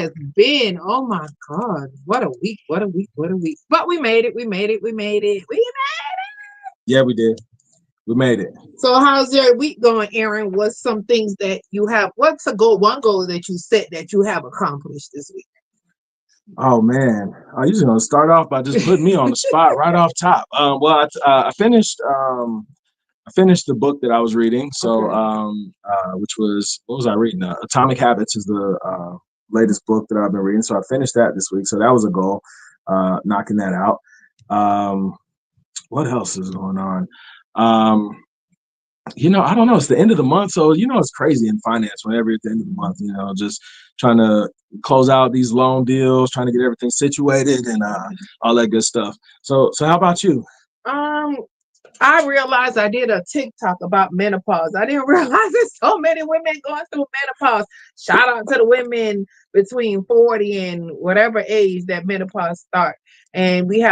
has been. Oh my God. What a week. What a week. What a week. But we made it. We made it. We made it. We Yeah, we did. We made it. So how's your week going, Aaron? What's some things that you have? What's a goal? One goal that you set that you have accomplished this week? Oh man, I usually gonna start off by just putting me on the spot right off top. I finished. I finished the book that I was reading. So, Okay. which was what was I reading? Atomic Habits is the latest book that I've been reading. So I finished that this week. So that was a goal, knocking that out. Um, what else is going on? Um, I don't know. It's the end of the month, so it's crazy in finance whenever it's the end of the month. Just trying to close out these loan deals, trying to get everything situated, and all that good stuff. So how about you? Um, I realized I did a TikTok about menopause. I didn't realize there's so many women going through menopause. Shout out to the women between 40 and whatever age that menopause start. And we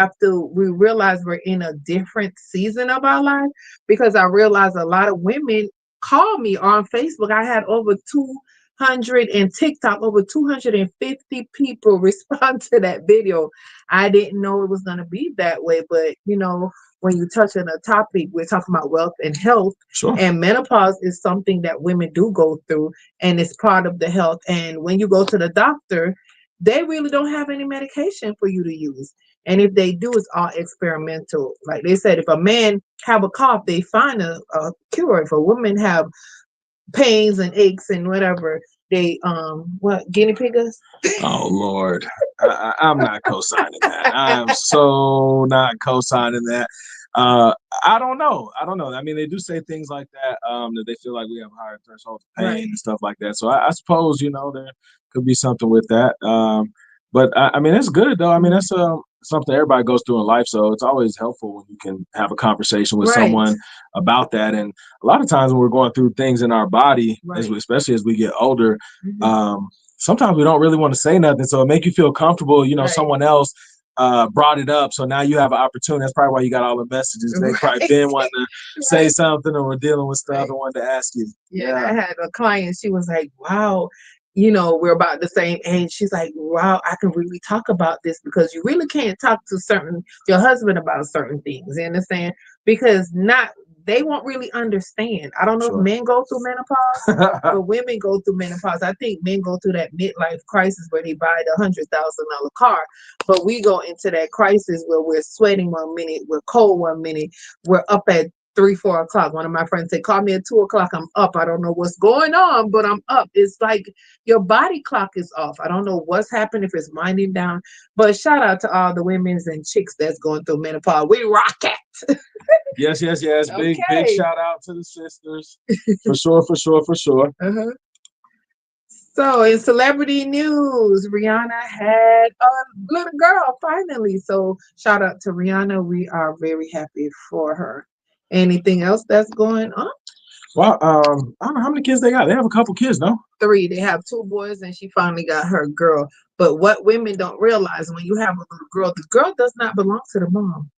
realize we're in a different season of our life because I realized a lot of women call me on Facebook. I had over 200 and TikTok, over 250 people respond to that video. I didn't know it was going to be that way, but when you touch on a topic, we're talking about wealth and health, Sure. and menopause is something that women do go through, and it's part of the health. And when you go to the doctor, they really don't have any medication for you to use. And if they do, it's all experimental. Like they said, if a man have a cough, they find a cure. If a woman have pains and aches and whatever, they what guinea pig us? Oh Lord, I'm not co-signing that. I am so not co-signing that. I don't know. I don't know. I mean, they do say things like that, that they feel like we have a higher threshold of pain Right. and stuff like that. So I suppose there could be something with that. But I mean, it's good though. I mean, that's something everybody goes through in life. So it's always helpful when you can have a conversation with Right. someone about that. And a lot of times when we're going through things in our body, Right. especially as we get older, Mhm. sometimes we don't really want to say nothing. So it make you feel comfortable. Right. Someone else brought it up. So now you have an opportunity. That's probably why you got all the messages. They probably Right. been wanting to say Right. something or were dealing with stuff Right. and wanted to ask you. Yeah, Yeah. I had a client. She was like, "Wow, we're about the same age." She's like, "Wow, I can really talk about this because you really can't talk to your husband about certain things. You understand? Because not they won't really understand. I don't know if Sure. men go through menopause, but women go through menopause. I think men go through that midlife crisis where they buy the $100,000 car, but we go into that crisis where we're sweating one minute, we're cold one minute, we're up at 3, 4 o'clock. One of my friends said, "Call me at 2 o'clock. I'm up. I don't know what's going on, but I'm up." It's like your body clock is off. I don't know what's happened if it's winding down. But shout out to all the women's and chicks that's going through menopause. We rock it. Yes. Big Okay. shout out to the sisters. For sure, for sure, for sure. Uh-huh. So in celebrity news, Rihanna had a little girl finally. So shout out to Rihanna. We are very happy for her. Anything else that's going on? Well, I don't know how many kids they got. They have a couple kids, no? 3. They have 2 boys, and she finally got her girl. But what women don't realize when you have a little girl, the girl does not belong to the mom.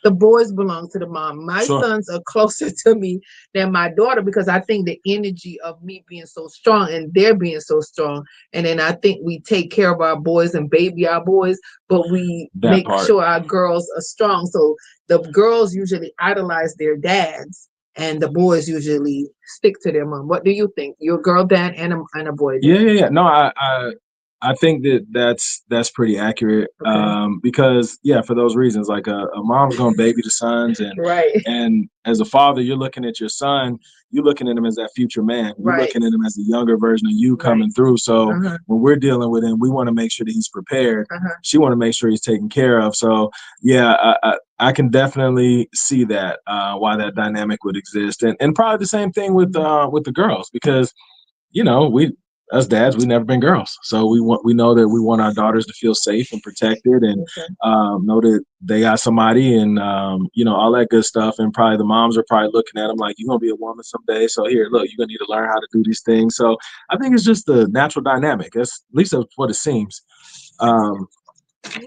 The boys belong to the mom. My Sure. sons are closer to me than my daughter because I think the energy of me being so strong and they're being so strong. And then I think we take care of our boys and baby our boys, but we That make part. sure our girls are strong. So the girls usually idolize their dads and the boys usually stick to their mom. What do you think? Your girl dad and a boy dad? Yeah. No, I think that's pretty accurate. Okay. Because for those reasons, like a mom's gonna baby the sons, and Right. and as a father, you're looking at your son, you're looking at him as that future man. You're Right. looking at him as the younger version of you Right. coming through. So Uh-huh. when we're dealing with him, we want to make sure that he's prepared. Uh-huh. She want to make sure he's taken care of. So I can definitely see that why that dynamic would exist, and probably the same thing with the girls because we us dads, we've never been girls, so we know that we want our daughters to feel safe and protected, and Okay. know that they got somebody, and all that good stuff. And probably the moms are probably looking at them like, you're gonna be a woman someday, so here, look, you're gonna need to learn how to do these things. So I think it's just the natural dynamic. At least that's what it seems. Um,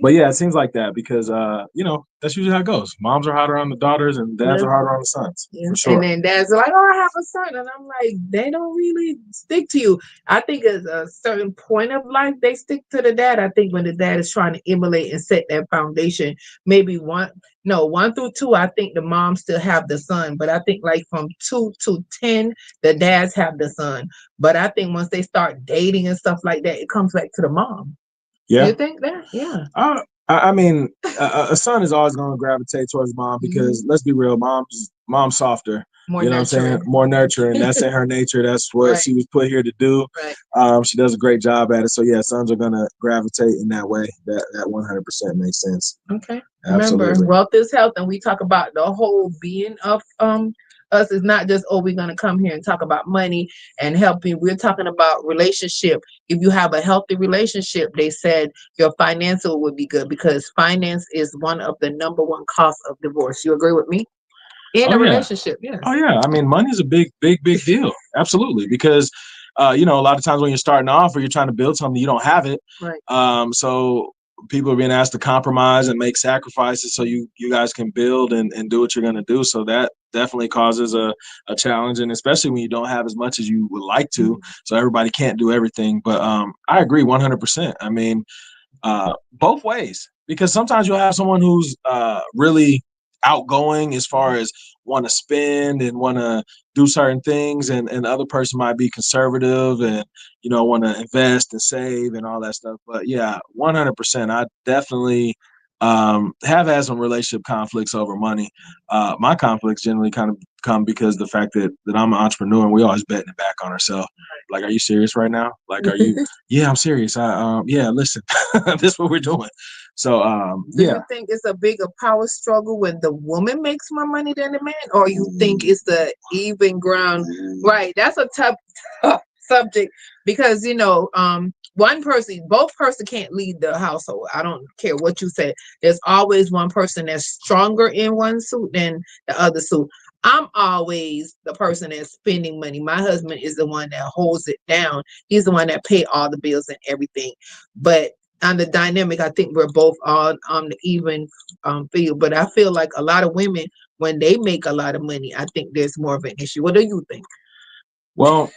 But yeah, it seems like that because that's usually how it goes. Moms are harder on the daughters and dads are harder on the sons, for Yes. And sure. then dad's like, "Oh, I have a son," and I'm like, "They don't really stick to you." I think at a certain point of life, they stick to the dad. I think when the dad is trying to emulate and set that foundation, maybe one through two, I think the mom still have the son, but I think like from 2 to 10, the dads have the son. But I think once they start dating and stuff like that, it comes back to the mom. You Yeah. think that? Yeah. I mean, a son is always going to gravitate towards mom because let's be real, mom's softer. More You know what I'm saying? nurturing. More nurturing. That's in her nature. That's what Right. she was put here to do. Right. She does a great job at it. So yeah, sons are going to gravitate in that way. That 100% makes sense. Okay. Remember, Absolutely. wealth is health, and we talk about the whole being of us. Is not just, oh, we're gonna come here and talk about money and helping. We're talking about relationship. If you have a healthy relationship, they said your financial would be good because finance is one of the number one costs of divorce. You agree with me? In Oh a yeah. relationship, yes. Oh yeah. I mean, money's a big deal. Absolutely, because a lot of times when you're starting off or you're trying to build something, you don't have it. Right. So people are being asked to compromise and make sacrifices so you guys can build and do what you're going to do. So that definitely causes a challenge, and especially when you don't have as much as you would like to. So everybody can't do everything. But I agree 100%. I mean, both ways, because sometimes you'll have someone who's really outgoing as far as want to spend and want to do certain things, and the other person might be conservative and want to invest and save and all that stuff. But yeah, 100%, I definitely have had some relationship conflicts over money. My conflicts generally kind of come because the fact that I'm an entrepreneur and we always betting it back on ourselves. Like, are you serious right now? Like, are you? Yeah, I'm serious. Yeah, listen, this is what we're doing. So Do you think it's a bigger power struggle when the woman makes more money than the man, or you think it's the even ground? Right, that's a tough subject because both person can't lead the household. I don't care what you say. There's always one person that's stronger in one suit than the other suit. I'm always the person that's spending money. My husband is the one that holds it down. He's the one that pay all the bills and everything. But on the dynamic, I think we're both on the even field. But I feel like a lot of women, when they make a lot of money, I think there's more of an issue. What do you think? well,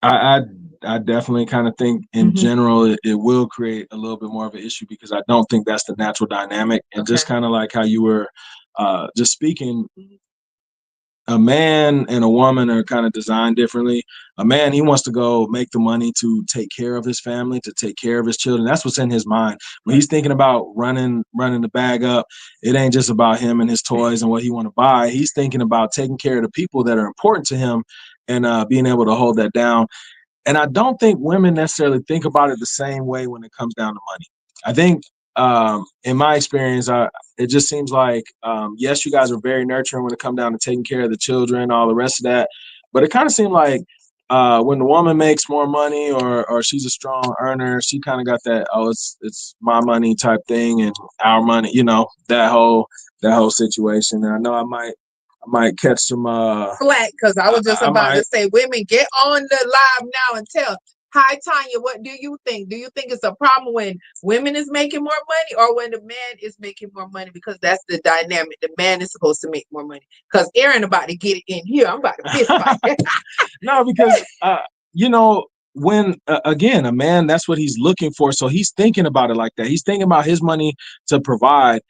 I definitely kind of think in general it will create a little bit more of an issue because I don't think that's the natural dynamic. And just kind of like how you were just speaking, a man and a woman are kind of designed differently. A man, he wants to go make the money to take care of his family, to take care of his children. That's what's in his mind. When he's thinking about running the bag up, it ain't just about him and his toys and what he want to buy. He's thinking about taking care of the people that are important to him and being able to hold that down. And I don't think women necessarily think about it the same way when it comes down to money. I think in my experience, it just seems like, yes, you guys are very nurturing when it comes down to taking care of the children, all the rest of that. But it kind of seemed like when the woman makes more money or she's a strong earner, she kind of got that, oh, it's my money type thing and our money, that whole situation. And I know I might catch some Flat, because I was just about to say, women, get on the live now and tell. Hi, Tanya, what do you think? Do you think it's a problem when women is making more money or when the man is making more money? Because that's the dynamic. The man is supposed to make more money. Because Aaron about to get it in here. I'm about to fist fight. No, because when again, a man, that's what he's looking for. So he's thinking about it like that. He's thinking about his money to provide.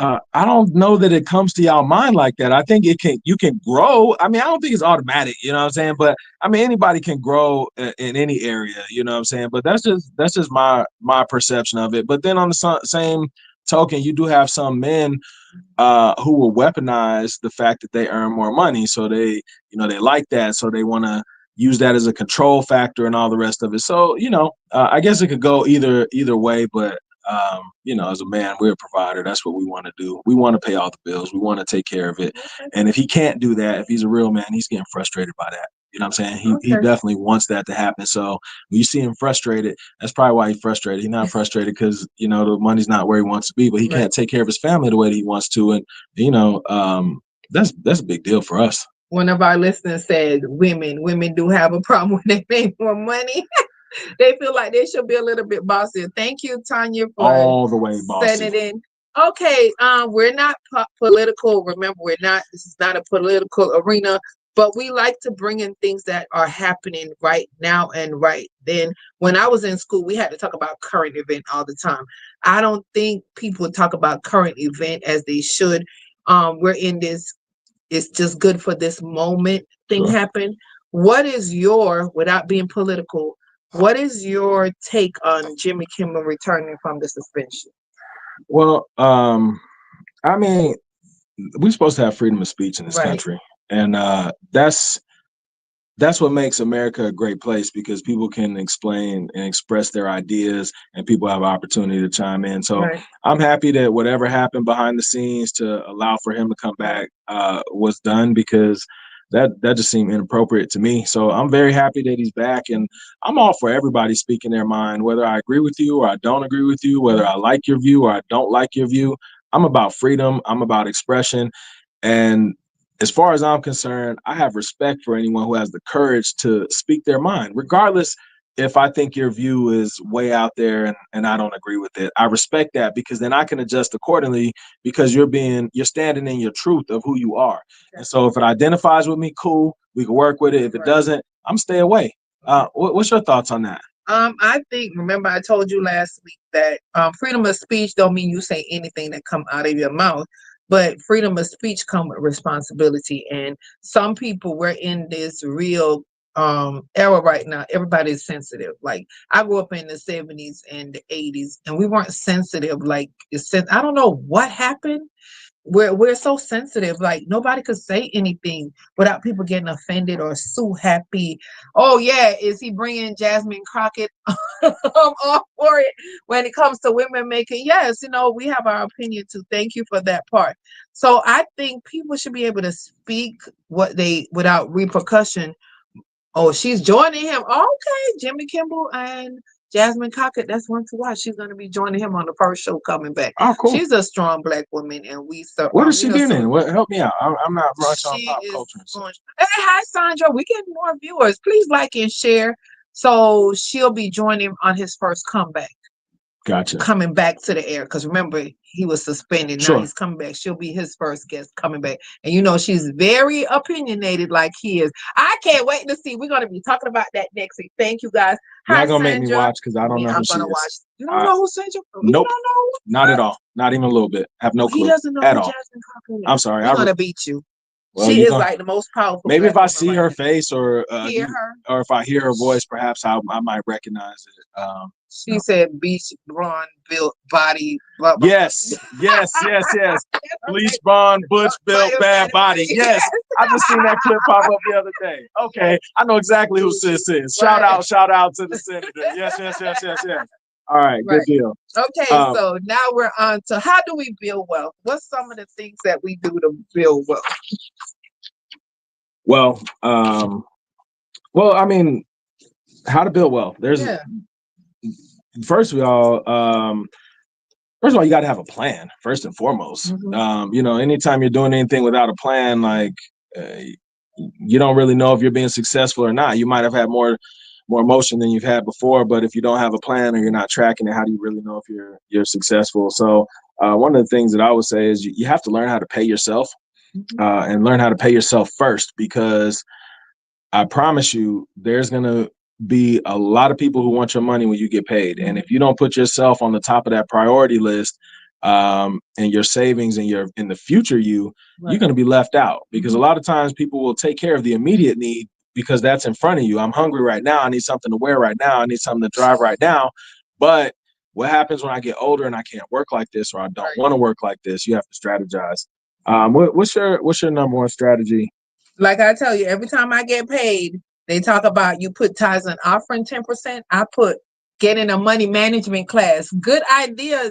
I don't know that it comes to y'all mind like that. I think you can grow. I mean, I don't think it's automatic, you know what I'm saying? But I mean, anybody can grow in any area, you know what I'm saying? But that's just my perception of it. But then on the same token, you do have some men who will weaponize the fact that they earn more money. So they like that. So they want to use that as a control factor and all the rest of it. So, I guess it could go either way, but as a man, we're a provider. That's what we want to do. We want to pay all the bills. We want to take care of it. And if he can't do that, if he's a real man, he's getting frustrated by that. You know what I'm saying? He definitely wants that to happen. So when you see him frustrated, that's probably why he's frustrated. He's not frustrated because, the money's not where he wants to be, but he can't take care of his family the way that he wants to. And, that's a big deal for us. One of our listeners said women do have a problem when they make more money. They feel like they should be a little bit bossier. Thank you, Tanya, for All the way sending bossy. it in. Okay, we're not political. Remember, we're not. This is not a political arena, but we like to bring in things that are happening right now and right then. When I was in school, we had to talk about current event all the time. I don't think people talk about current event as they should. We're in this. It's just good for this moment thing Sure. happen. What is your, without being political, what is your take on Jimmy Kimmel returning from the suspension? Well, I mean, we're supposed to have freedom of speech in this Right. country, and that's what makes America a great place, because people can explain and express their ideas, and people have an opportunity to chime in. So Right. I'm happy that whatever happened behind the scenes to allow for him to come back was done, because that just seemed inappropriate to me. So I'm very happy that he's back, and I'm all for everybody speaking their mind, whether I agree with you or I don't agree with you, whether I like your view or I don't like your view. I'm about freedom. I'm about expression. And as far as I'm concerned, I have respect for anyone who has the courage to speak their mind, regardless if I think your view is way out there and I don't agree with it. I respect that, because then I can adjust accordingly, because you're standing in your truth of who you are. And so if it identifies with me, cool, we can work with it. If it doesn't, I'm stay away. What's your thoughts on that? I think, remember I told you last week that freedom of speech don't mean you say anything that come out of your mouth, but freedom of speech come with responsibility. And some people, we're in this real era right now. Everybody's sensitive. Like, I grew up in the 70s and the 80s, and we weren't sensitive. Like, I don't know what happened. We're so sensitive. Like, nobody could say anything without people getting offended or so happy. Oh yeah, is he bringing Jasmine Crockett off for it when it comes to women making? Yes, we have our opinion too. Thank you for that part. So I think people should be able to speak what they without repercussion. Oh, she's joining him. Okay, Jimmy Kimmel and Jasmine Crockett. That's one to watch. She's going to be joining him on the first show coming back. Oh, cool. She's a strong Black woman, and we What is she doing in? What, help me out. I'm not much on pop culture. So. Hey, hi Sandra. We get more viewers. Please like and share. So she'll be joining him on his first comeback. Gotcha. Coming back to the air, because remember he was suspended. Now Sure. he's coming back. She'll be his first guest coming back, and she's very opinionated, like he is. I can't wait to see. We're gonna be talking about that next week. Thank you guys. You're not gonna make me watch, because I don't know who she is. Watch. You don't know who Sandra? Nope. You don't know? Not at all. Not even a little bit. Have no clue. He doesn't know at who all. Jasmine Crockett is. I'm sorry. I'm gonna beat you. Well, she is like the most powerful. Maybe Black if I woman see right her now. face or Hear her, or if I hear her voice, perhaps I might recognize it. She said beach, blonde, built body. Blah, blah. Yes. Bleach blonde, butch built, bad body. Yes. I just seen that clip pop up the other day. Okay. I know exactly who sis is. Shout out to the senator. Yes. All right. Good deal. Okay. So now we're on to how do we build wealth? What's some of the things that we do to build wealth? Well, I mean, how to build wealth. There's first of all, you got to have a plan first and foremost. Mm-hmm. Anytime you're doing anything without a plan, like you don't really know if you're being successful or not. You might have had more emotion than you've had before, but if you don't have a plan or you're not tracking it, how do you really know if you're successful? So one of the things that I would say is you have to learn how to pay yourself, and learn how to pay yourself first, because I promise you, there's going to be a lot of people who want your money when you get paid. And if you don't put yourself on the top of that priority list, and your savings and in the future, you're going to be left out, because a lot of times people will take care of the immediate need because that's in front of you. I'm hungry right now. I need something to wear right now. I need something to drive right now. But what happens when I get older and I can't work like this, or I don't want to work like this? You have to strategize. What's your number one strategy? Like I tell you, every time I get paid, they talk about you put tithes and offering 10%. I put getting a money management class. Good idea.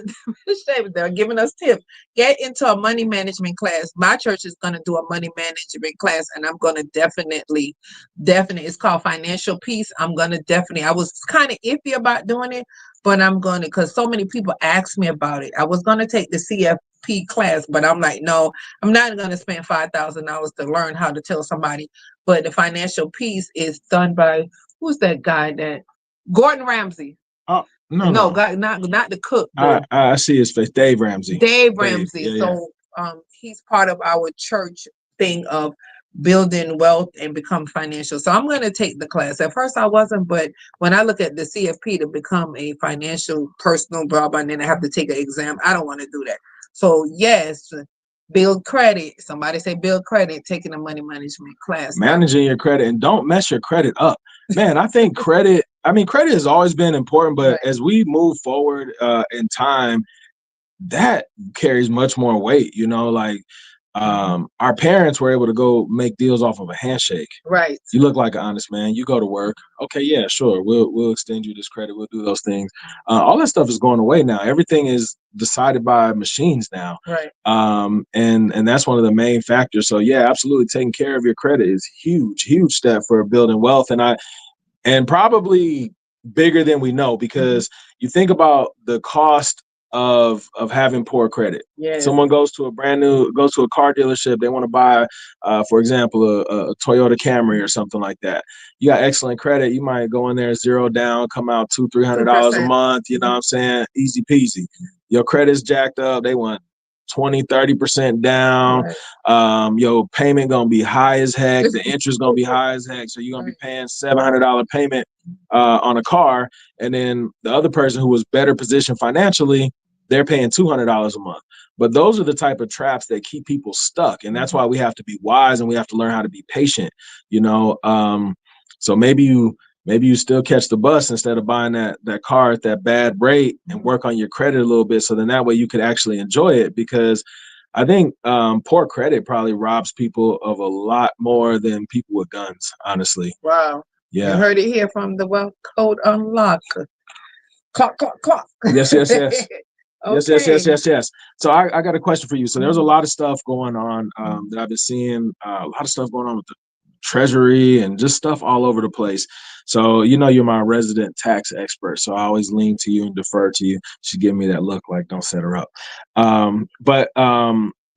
They're giving us tips. Get into a money management class. My church is going to do a money management class, and I'm going to definitely, it's called Financial Peace. I was kind of iffy about doing it, but I'm going to, because so many people asked me about it. I was going to take the CFP class, but I'm like, no, I'm not going to spend $5,000 to learn how to tell somebody. But the Financial Peace is done by, who's that guy that Gordon Ramsay. Oh, no, No, no. not the cook. I see his face. Dave Ramsey. Dave Dave. Ramsey. Yeah, yeah. So he's part of our church thing of building wealth and become financial. So I'm going to take the class. At first I wasn't, but when I look at the CFP to become a financial personal blah blah, and then I have to take an exam, I don't want to do that. So yes, build credit. Somebody say build credit, taking a money management class. Managing your credit, and don't mess your credit up. Man, I think credit, I mean, credit has always been important, but Right. as we move forward in time, that carries much more weight, you know, like our parents were able to go make deals off of a handshake. Right. You look like an honest man. You go to work. Okay, yeah, sure. We'll extend you this credit. We'll do those things. All that stuff is going away now. Everything is decided by machines now. Right. And that's one of the main factors. So yeah, absolutely, taking care of your credit is huge step for building wealth. And probably bigger than we know, because you think about the cost of having poor credit. Yes. Someone goes to a car dealership, they want to buy for example a Toyota Camry or something like that. You got excellent credit, you might go in there zero down, come out $200-300 a month, you know what I'm saying, easy peasy. Your credit's jacked up, they want 20-30% down. Right. Your payment gonna be high as heck. The interest gonna be high as heck. So you're gonna be paying $700 payment on a car, and then the other person who was better positioned financially, they're paying $200 a month. But those are the type of traps that keep people stuck, and that's why we have to be wise and we have to learn how to be patient. You know, so maybe you still catch the bus instead of buying that car at that bad rate, and work on your credit a little bit, so then that way you could actually enjoy it. Because I think poor credit probably robs people of a lot more than people with guns, honestly. Wow. Yeah. You heard it here from the Wealth Code Unlock. Clock. Yes. Okay. Yes. So I got a question for you. So there's a lot of stuff going on that I've been seeing, a lot of stuff going on with the Treasury and just stuff all over the place. So, you know, you're my resident tax expert, so I always lean to you and defer to you. She give me that look like, don't set her up. But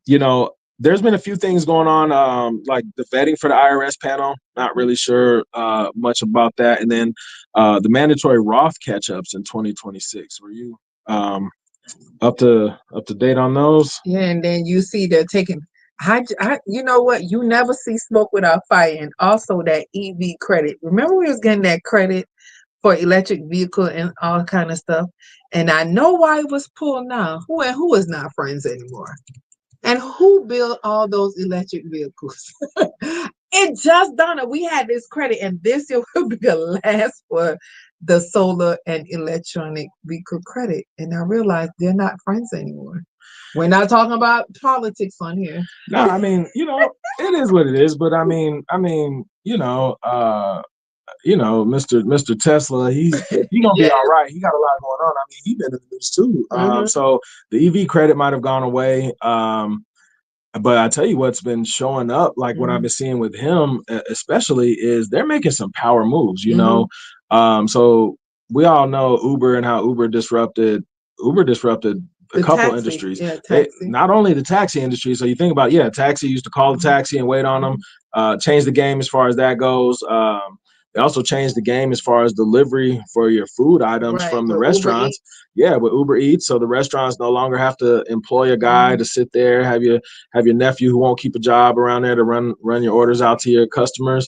you know, there's been a few things going on, like the vetting for the IRS panel. Not really sure much about that. And then the mandatory Roth catch-ups in 2026. Were you up to date on those? Yeah, and then you see they're taking. You know what? You never see smoke without fire, and also that EV credit. Remember, we was getting that credit for electric vehicle and all kind of stuff, and I know why it was pulled now. Who is not friends anymore, and who built all those electric vehicles? It just dawned on we had this credit, and this year will be the last for the solar and electronic vehicle credit, and I realized they're not friends anymore. We're not talking about politics on here. No, I mean, you know, it is what it is. But I mean, Mr. Tesla, he gonna be all right. He got a lot going on. I mean, he been in the news too. So the EV credit might have gone away. But I tell you what's been showing up, like what I've been seeing with him, especially, is they're making some power moves. You know, so we all know Uber and how Uber disrupted a couple industries. Yeah, not only the taxi industry. So you think about, taxi used to call the taxi and wait on them. Change the game as far as that goes. They also changed the game as far as delivery for your food items from the restaurants. Yeah, with Uber Eats. So the restaurants no longer have to employ a guy to sit there, have your nephew who won't keep a job around there to run your orders out to your customers.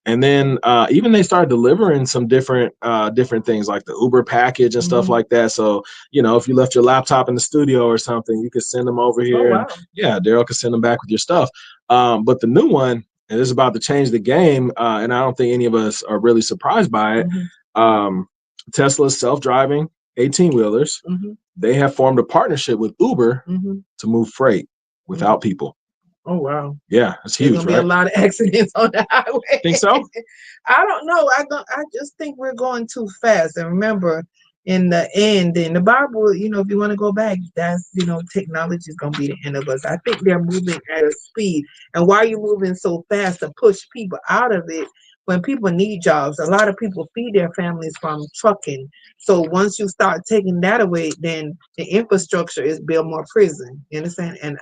And then even they started delivering some different things like the Uber package and stuff like that. So, you know, if you left your laptop in the studio or something, you could send them over here. And, Daryl could send them back with your stuff. But the new one, and this is about to change the game, and I don't think any of us are really surprised by it. Tesla's self-driving 18-wheelers, they have formed a partnership with Uber to move freight without people. Oh wow! Yeah, it's huge. There's gonna be a lot of accidents on the highway. Think so? I don't know. I just think we're going too fast. And remember, in the end, in the Bible, you know, if you want to go back, that's, you know, technology is gonna be the end of us. I think they're moving at a speed. And why are you moving so fast to push people out of it? When people need jobs, a lot of people feed their families from trucking. So once you start taking that away, then the infrastructure is build more prison. You understand? And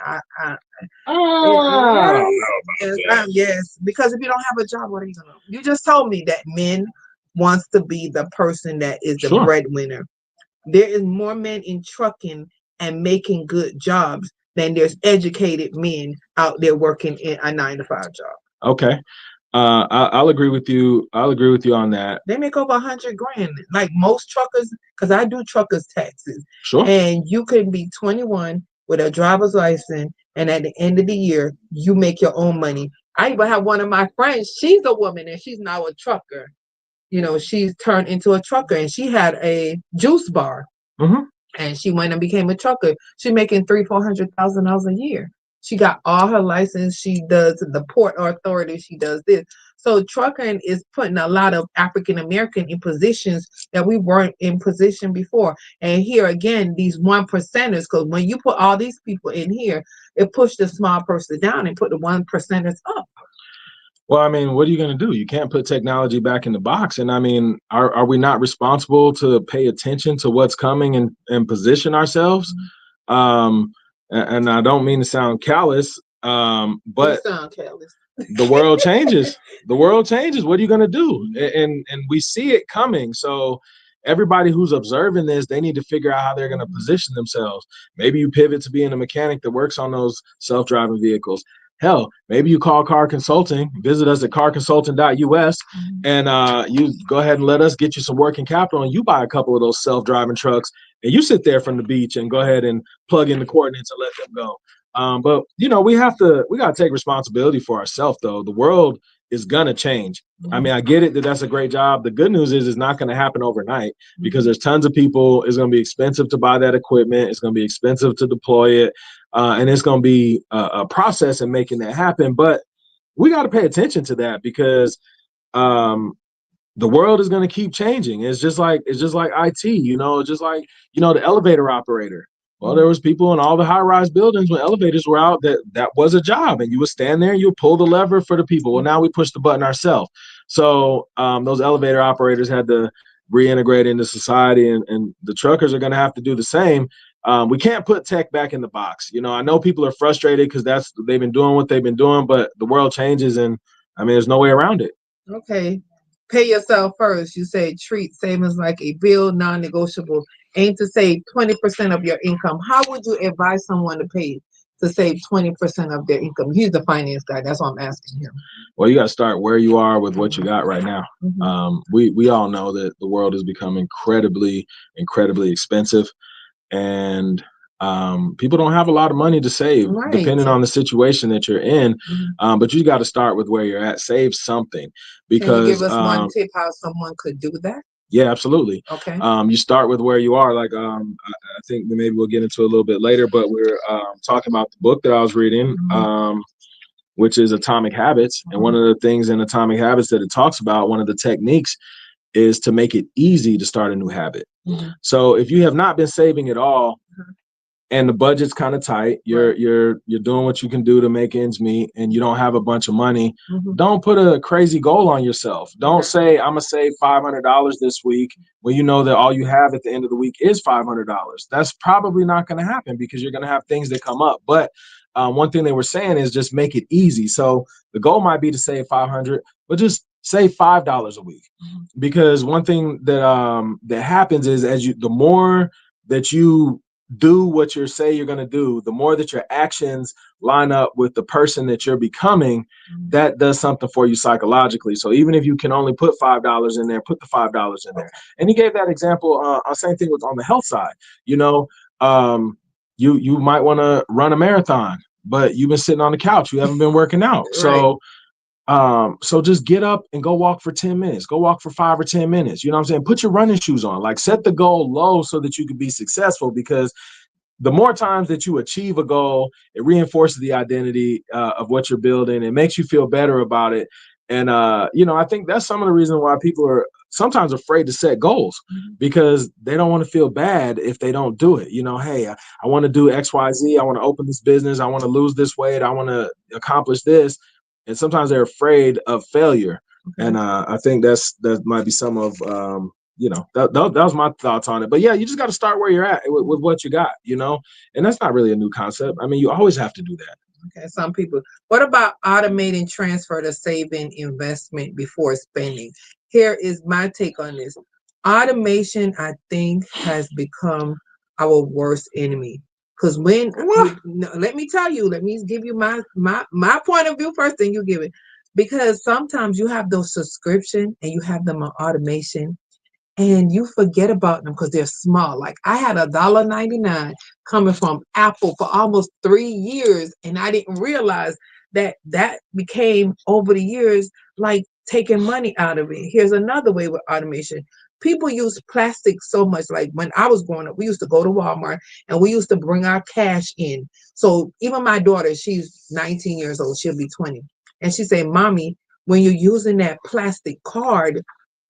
yes, because if you don't have a job, what are you gonna do? You just told me that men wants to be the person that is the Sure. breadwinner. There is more men in trucking and making good jobs than there's educated men out there working in a 9 to 5 job. Okay. I'll agree with you. I'll agree with you on that. They make over 100 grand, like most truckers, because I do truckers taxes. Sure. And you can be 21 with a driver's license, and at the end of the year, you make your own money. I even have one of my friends, she's a woman and she's now a trucker. She's turned into a trucker, and she had a juice bar. Mm-hmm. And she went and became a trucker. She making $300,000-$400,000 a year. She got all her license. She does the port authority. She does this. So trucking is putting a lot of African American in positions that we weren't in position before. And here again, these 1%ers, because when you put all these people in here, it pushed the small person down and put the 1%ers up. Well, I mean, what are you going to do? You can't put technology back in the box. And I mean, are we not responsible to pay attention to what's coming and position ourselves? And I don't mean to sound callous, but you sound careless. the world changes. The world changes. What are you going to do? And we see it coming. So everybody who's observing this, they need to figure out how they're going to position themselves. Maybe you pivot to being a mechanic that works on those self-driving vehicles. Hell, maybe you call Carr Consulting, visit us at carconsulting.us, and you go ahead and let us get you some working capital, and you buy a couple of those self-driving trucks, and you sit there from the beach and go ahead and plug in the coordinates and let them go. But we got to take responsibility for ourselves, though. The world is gonna change. I mean, I get it that's a great job. The good news is it's not going to happen overnight, because there's tons of people. It's going to be expensive to buy that equipment. It's going to be expensive to deploy it. And it's going to be a process in making that happen. But we got to pay attention to that, because the world is going to keep changing. It's just like IT, just like the elevator operator. Well, there was people in all the high-rise buildings when elevators were out that was a job, and you would stand there and you would pull the lever for the people. Well, now we push the button ourselves. So those elevator operators had to reintegrate into society, and the truckers are going to have to do the same. We can't put tech back in the box. I know people are frustrated because they've been doing what they've been doing, but the world changes, and I mean, there's no way around it. Okay. Pay yourself first. You say treat savings like a bill, non-negotiable. Aim to save 20% of your income. How would you advise someone to save 20% of their income? He's the finance guy. That's why I'm asking him. Well, you got to start where you are with what you got right now. We all know that the world has become incredibly, incredibly expensive, and people don't have a lot of money to save, depending on the situation that you're in. But you got to start with where you're at. Save something. Because can you give us one tip how someone could do that? Yeah, absolutely. Okay. You start with where you are. Like I think maybe we'll get into it a little bit later, but we're talking about the book that I was reading, which is Atomic Habits. And one of the things in Atomic Habits that it talks about, one of the techniques, is to make it easy to start a new habit. So if you have not been saving at all, and the budget's kind of tight, you're doing what you can do to make ends meet, and you don't have a bunch of money, don't put a crazy goal on yourself. Don't say, I'm gonna save $500 this week, when you know that all you have at the end of the week is $500. That's probably not going to happen, because you're going to have things that come up. But one thing they were saying is just make it easy. So the goal might be to save $500, but just save $5 a week. Because one thing that happens is, the more that you do what you say you're going to do, the more that your actions line up with the person that you're becoming, that does something for you psychologically. So even if you can only put $5 in there, put the $5 in there. And he gave that example. Same thing with on the health side. You might want to run a marathon, but you've been sitting on the couch. You haven't been working out. So just get up and go walk for 10 minutes. Go walk for 5 or 10 minutes. You know what I'm saying? Put your running shoes on. Like, set the goal low so that you can be successful, because the more times that you achieve a goal, it reinforces the identity of what you're building. It makes you feel better about it. And, I think that's some of the reason why people are sometimes afraid to set goals, because they don't want to feel bad if they don't do it. Hey, I want to do X, Y, Z. I want to open this business. I want to lose this weight. I want to accomplish this. And sometimes they're afraid of failure. And I think that might be some of, that was my thoughts on it. But yeah, you just got to start where you're at with what you got, and that's not really a new concept. I mean, you always have to do that. Okay, some people. What about automating transfer to saving investment before spending? Here is my take on this. Automation, I think, has become our worst enemy. Because let me tell you, let me give you my point of view first, then you give it. Because sometimes you have those subscription and you have them on automation and you forget about them because they're small. Like I had $1.99 coming from Apple for almost 3 years, and I didn't realize that became over the years like taking money out of it. Here's another way with automation. People use plastic so much. Like when I was growing up, we used to go to Walmart and we used to bring our cash in. So even my daughter, she's 19 years old, she'll be 20. And she said, Mommy, when you're using that plastic card,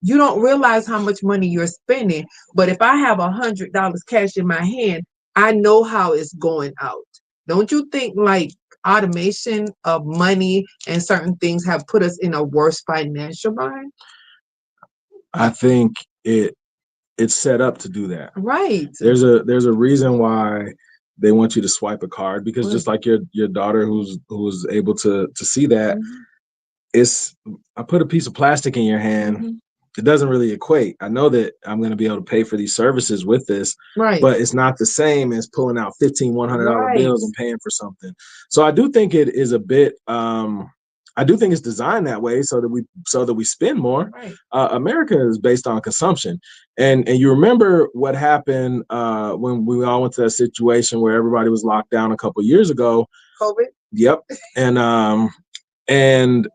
you don't realize how much money you're spending. But if I have $100 cash in my hand, I know how it's going out. Don't you think like automation of money and certain things have put us in a worse financial bind? I think it's set up to do that. Right. There's a reason why they want you to swipe a card, because just like your daughter who's able to see that, it's I put a piece of plastic in your hand. It doesn't really equate. I know that I'm going to be able to pay for these services with this, Right. but it's not the same as pulling out $100 Right. bills and paying for something. So I do think it is a bit. I do think it's designed that way so that we spend more. Right. America is based on consumption, and you remember what happened when we all went to that situation where everybody was locked down a couple years ago. COVID. Yep, and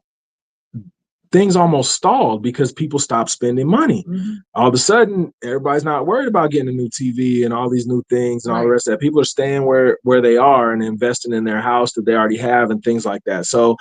things almost stalled because people stopped spending money. All of a sudden, everybody's not worried about getting a new TV and all these new things and all the rest of that. People are staying where they are and investing in their house that they already have and things like that. So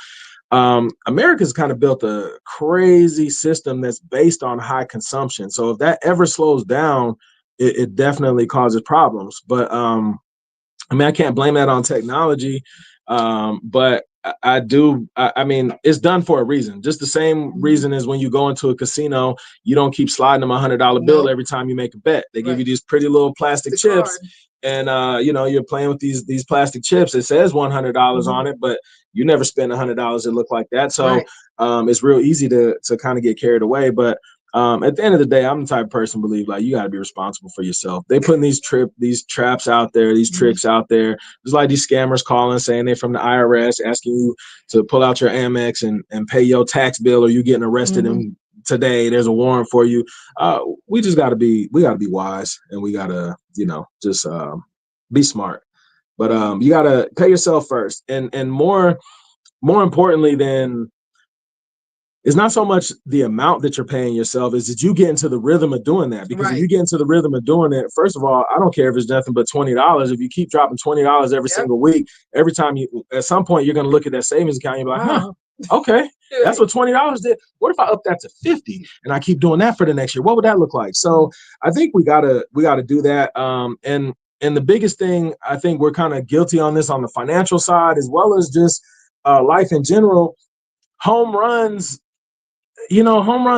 America's kind of built a crazy system that's based on high consumption. So if that ever slows down, it definitely causes problems. But I can't blame that on technology. But I do. I mean, it's done for a reason. Just the same reason as when you go into a casino, you don't keep sliding them $100 bill every time you make a bet. They give you these pretty little plastic chips, and you're playing with these plastic chips. It says $100 on it, but you never spend $100 that look like that. So it's real easy to kind of get carried away. But at the end of the day, I'm the type of person who believe like you got to be responsible for yourself. They putting these traps out there, these tricks out there. There's like these scammers calling saying they're from the IRS asking you to pull out your Amex and pay your tax bill, or you getting arrested and today there's a warrant for you. We gotta be wise, and we gotta just be smart. But you gotta pay yourself first, and more importantly than. It's not so much the amount that you're paying yourself, is that you get into the rhythm of doing that. Because if you get into the rhythm of doing it, first of all, I don't care if it's nothing but $20. If you keep dropping $20 every single week, every time at some point, you're going to look at that savings account and you're like, okay, that's what $20 did. What if I up that to 50 and I keep doing that for the next year? What would that look like? So I think we gotta do that. And the biggest thing, I think we're kind of guilty on this on the financial side, as well as just life in general. Home runs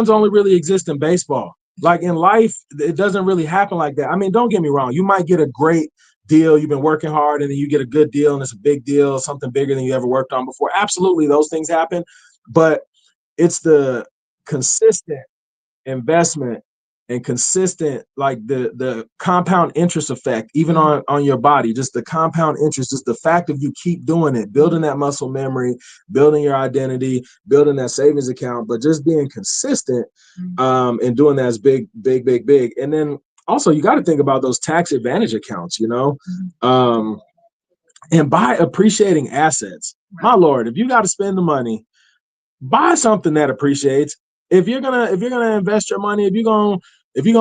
only really exist in baseball. Like in life, it doesn't really happen like that. I mean, don't get me wrong. You might get a great deal. You've been working hard and then you get a good deal and it's a big deal, something bigger than you ever worked on before. Absolutely, those things happen. But it's the consistent investment and consistent, like the compound interest effect, even on your body, just the compound interest, just the fact of you keep doing it, building that muscle memory, building your identity, building that savings account, but just being consistent and doing that is big. And then also you got to think about those tax advantage accounts, and by appreciating assets. My Lord, if you got to spend the money, buy something that appreciates. If you're gonna invest your money, if you're gonna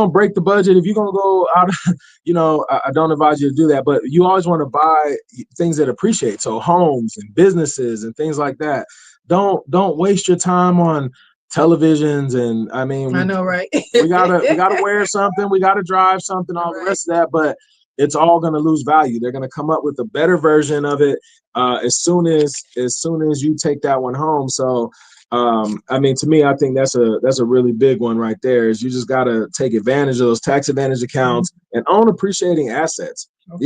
break the budget, if you're gonna go out, I don't advise you to do that. But you always want to buy things that appreciate. So homes and businesses and things like that. Don't waste your time on televisions. And I mean, I know, right? we gotta wear something, we gotta drive something, all the rest of that. But it's all gonna lose value. They're gonna come up with a better version of it as soon as you take that one home. So. I mean, to me, I think that's a really big one right there. Is you just got to take advantage of those tax advantage accounts and own appreciating assets. Okay.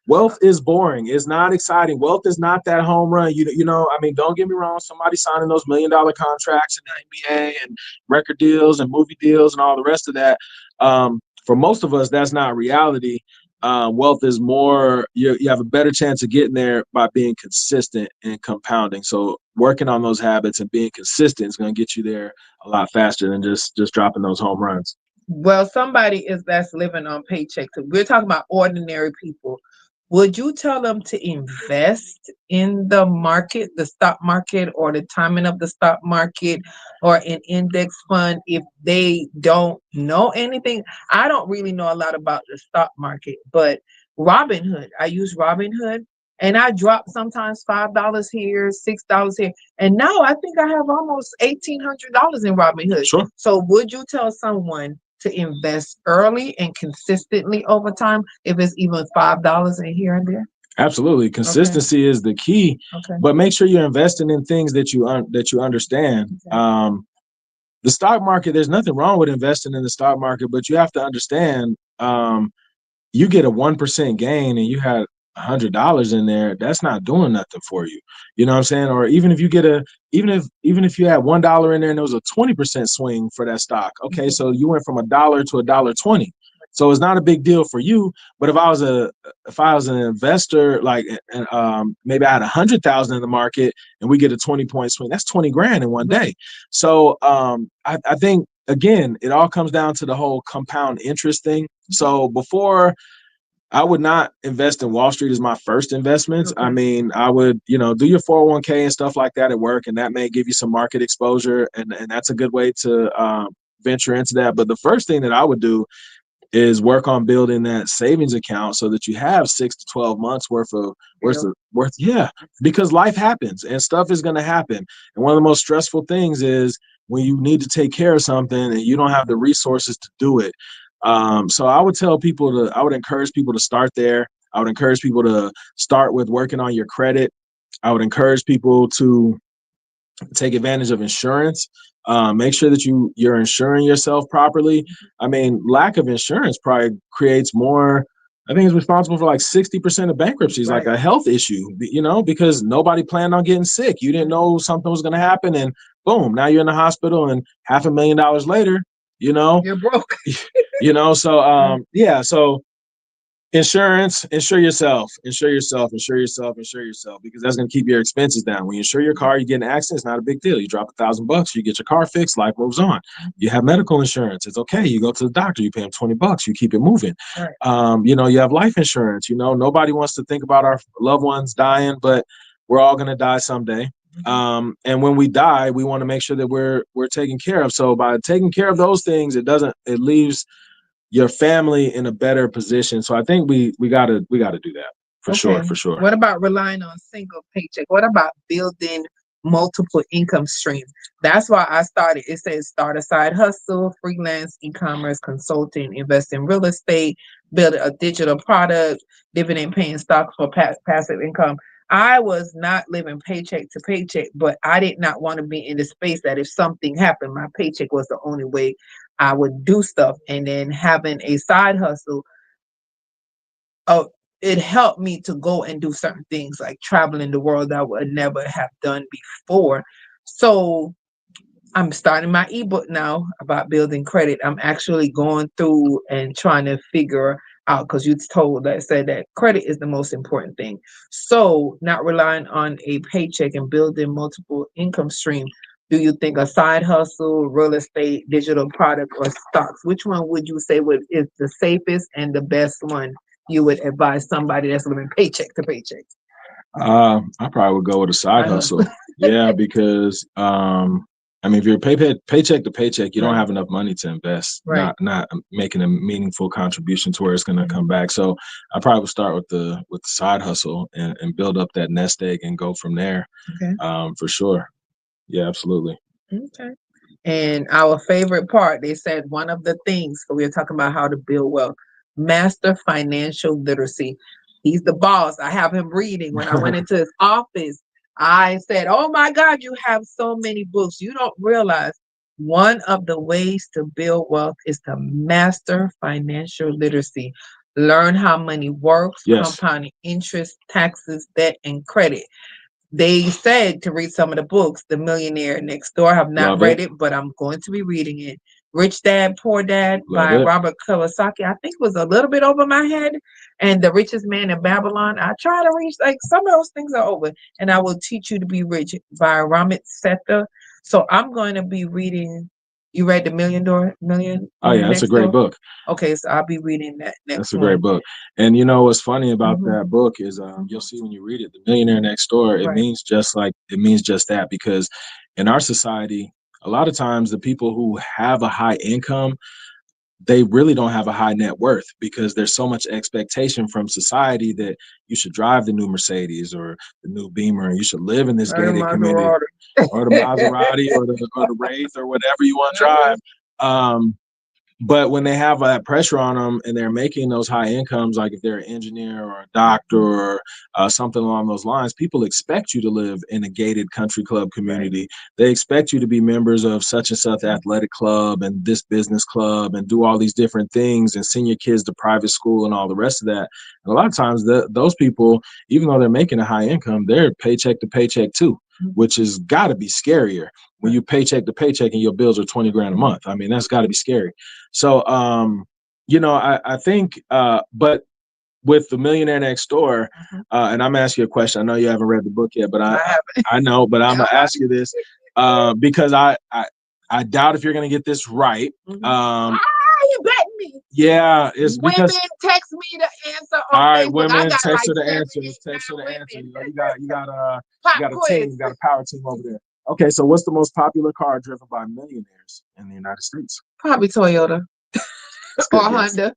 Wealth is boring. It's not exciting. Wealth is not that home run. I mean, don't get me wrong. Somebody signing those $1 million contracts in the NBA and record deals and movie deals and all the rest of that. For most of us, that's not reality. Wealth is more, you have a better chance of getting there by being consistent and compounding. So working on those habits and being consistent is going to get you there a lot faster than just dropping those home runs. Well, somebody is that's living on paycheck. So we're talking about ordinary people. Would you tell them to invest in the market, the stock market, or the timing of the stock market, or an index fund if they don't know anything? I don't really know a lot about the stock market, but Robinhood, I use Robinhood, and I drop sometimes $5 here, $6 here, and now I think I have almost $1,800 in Robinhood. Sure. So, would you tell someone to invest early and consistently over time if it's even $5 in here and there? Absolutely. Consistency is the key, Okay. but make sure you're investing in things that you understand. Okay. The stock market, there's nothing wrong with investing in the stock market, but you have to understand, you get a 1% gain and you had $100 in there, that's not doing nothing for you. You know what I'm saying? Or even if you get even if you had $1 in there and there was a 20% swing for that stock. Okay, so you went from $1 to $1.20. So it's not a big deal for you. But if I was an investor, like maybe I had 100,000 in the market and we get a 20-point swing, that's 20 grand in one day. So I think again, it all comes down to the whole compound interest thing. So before, I would not invest in Wall Street as my first investments. Okay. I mean, I would, do your 401k and stuff like that at work, and that may give you some market exposure, and that's a good way to venture into that. But the first thing that I would do is work on building that savings account so that you have 6 to 12 months yeah, because life happens and stuff is going to happen. And one of the most stressful things is when you need to take care of something and you don't have the resources to do it. So I would encourage people to start there. I would encourage people to start with working on your credit. I would encourage people to take advantage of insurance. Make sure that you're insuring yourself properly. I mean, lack of insurance probably creates more. I think it's responsible for like 60% of bankruptcies, like a health issue, because nobody planned on getting sick. You didn't know something was going to happen, and boom, now you're in the hospital, and $500,000 later, you're broke. So yeah, so insurance, insure yourself, because that's going to keep your expenses down. When you insure your car, you get in an accident, it's not a big deal. You drop $1,000, you get your car fixed, life moves on. You have medical insurance, it's okay. You go to the doctor, you pay him $20, you keep it moving. Right. You have life insurance. Nobody wants to think about our loved ones dying, but we're all going to die someday. And when we die, we want to make sure that we're taken care of. So by taking care of those things, it leaves your family in a better position. So I think we gotta do that for sure. What about relying on single paycheck? What about building multiple income streams? That's why I started. It says start a side hustle, freelance, e-commerce, consulting, invest in real estate, build a digital product, dividend paying stocks for passive income. I was not living paycheck to paycheck, but I did not want to be in the space that if something happened, my paycheck was the only way I would do stuff. And then having a side hustle, it helped me to go and do certain things like traveling the world that I would never have done before. So I'm starting my ebook now about building credit. I'm actually going through and trying to figure out, because you said that credit is the most important thing. So not relying on a paycheck and building multiple income stream. Do you think a side hustle, real estate, digital product, or stocks? Which one would you say is the safest and the best one you would advise somebody that's living paycheck to paycheck? I probably would go with a side hustle. Yeah, because I mean, if you're paycheck to paycheck, you don't have enough money to invest, not making a meaningful contribution to where it's going to come back. So I probably would start with the side hustle and build up that nest egg and go from there. Okay. For sure. Yeah, absolutely. Okay. And our favorite part, they said one of the things, so we were talking about how to build wealth, master financial literacy. He's the boss. I have him reading. When I went into his office, I said, oh my God, you have so many books. You don't realize one of the ways to build wealth is to master financial literacy. Learn how money works, Yes. compounding interest, taxes, debt, and credit. They said to read some of the books. The Millionaire Next Door. I have not Love read it. it, but I'm going to be reading it. Rich Dad, Poor Dad Love by it. Robert Kiyosaki. I think was a little bit over my head. And The Richest Man in Babylon. I try to reach like some of those things are over. And I Will Teach You to Be Rich by Ramit Sethi. So I'm going to be reading. You read The Oh Millionaire yeah, that's a Next great Door? book. Okay, so I'll be reading that That's next a great one. book. And you know what's funny about Hmm. that book is you'll Hmm. see when you read it, The Millionaire Next Door, Right. it means just that, because in our society, a lot of times the people who have a high income, they really don't have a high net worth, because there's so much expectation from society that you should drive the new Mercedes or the new Beamer, and you should live in this Or the gated community, Maserati. or the Maserati, or the Wraith, or whatever you want to drive. Um, but when they have that pressure on them and they're making those high incomes, like if they're an engineer or a doctor or something along those lines, people expect you to live in a gated country club community. Right. They expect you to be members of such and such athletic club and this business club and do all these different things and send your kids to private school and all the rest of that. And a lot of times those people, even though they're making a high income, they're paycheck to paycheck too, which has got to be scarier when you paycheck to paycheck and your bills are 20 grand a month. I mean, that's got to be scary. So, I think, but with The Millionaire Next Door, and I'm asking you a question. I know you haven't read the book yet, but I know, but I'm gonna ask you this, because I doubt if you're gonna get this right. You betting me? Yeah, it's Women because text me the answer all on right, Facebook. I women, got text like her the 7, answer. 8, Text her 9 the answer. women. You Pop got a quiz. team, you got a power team over there. Okay, so what's the most popular car driven by millionaires in the United States? Probably Toyota or Honda.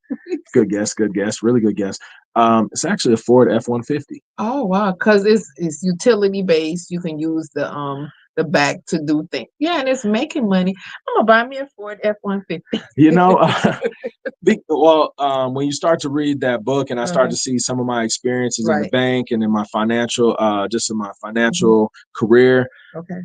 Good guess. Good guess. Really good guess. It's actually a Ford F-150. Oh wow, because it's utility based. You can use the back to do things. Yeah, and it's making money. I'm gonna buy me a Ford F-150. You know, when you start to read that book, and I start to see some of my experiences in the bank and in my financial, just in my financial career. Okay.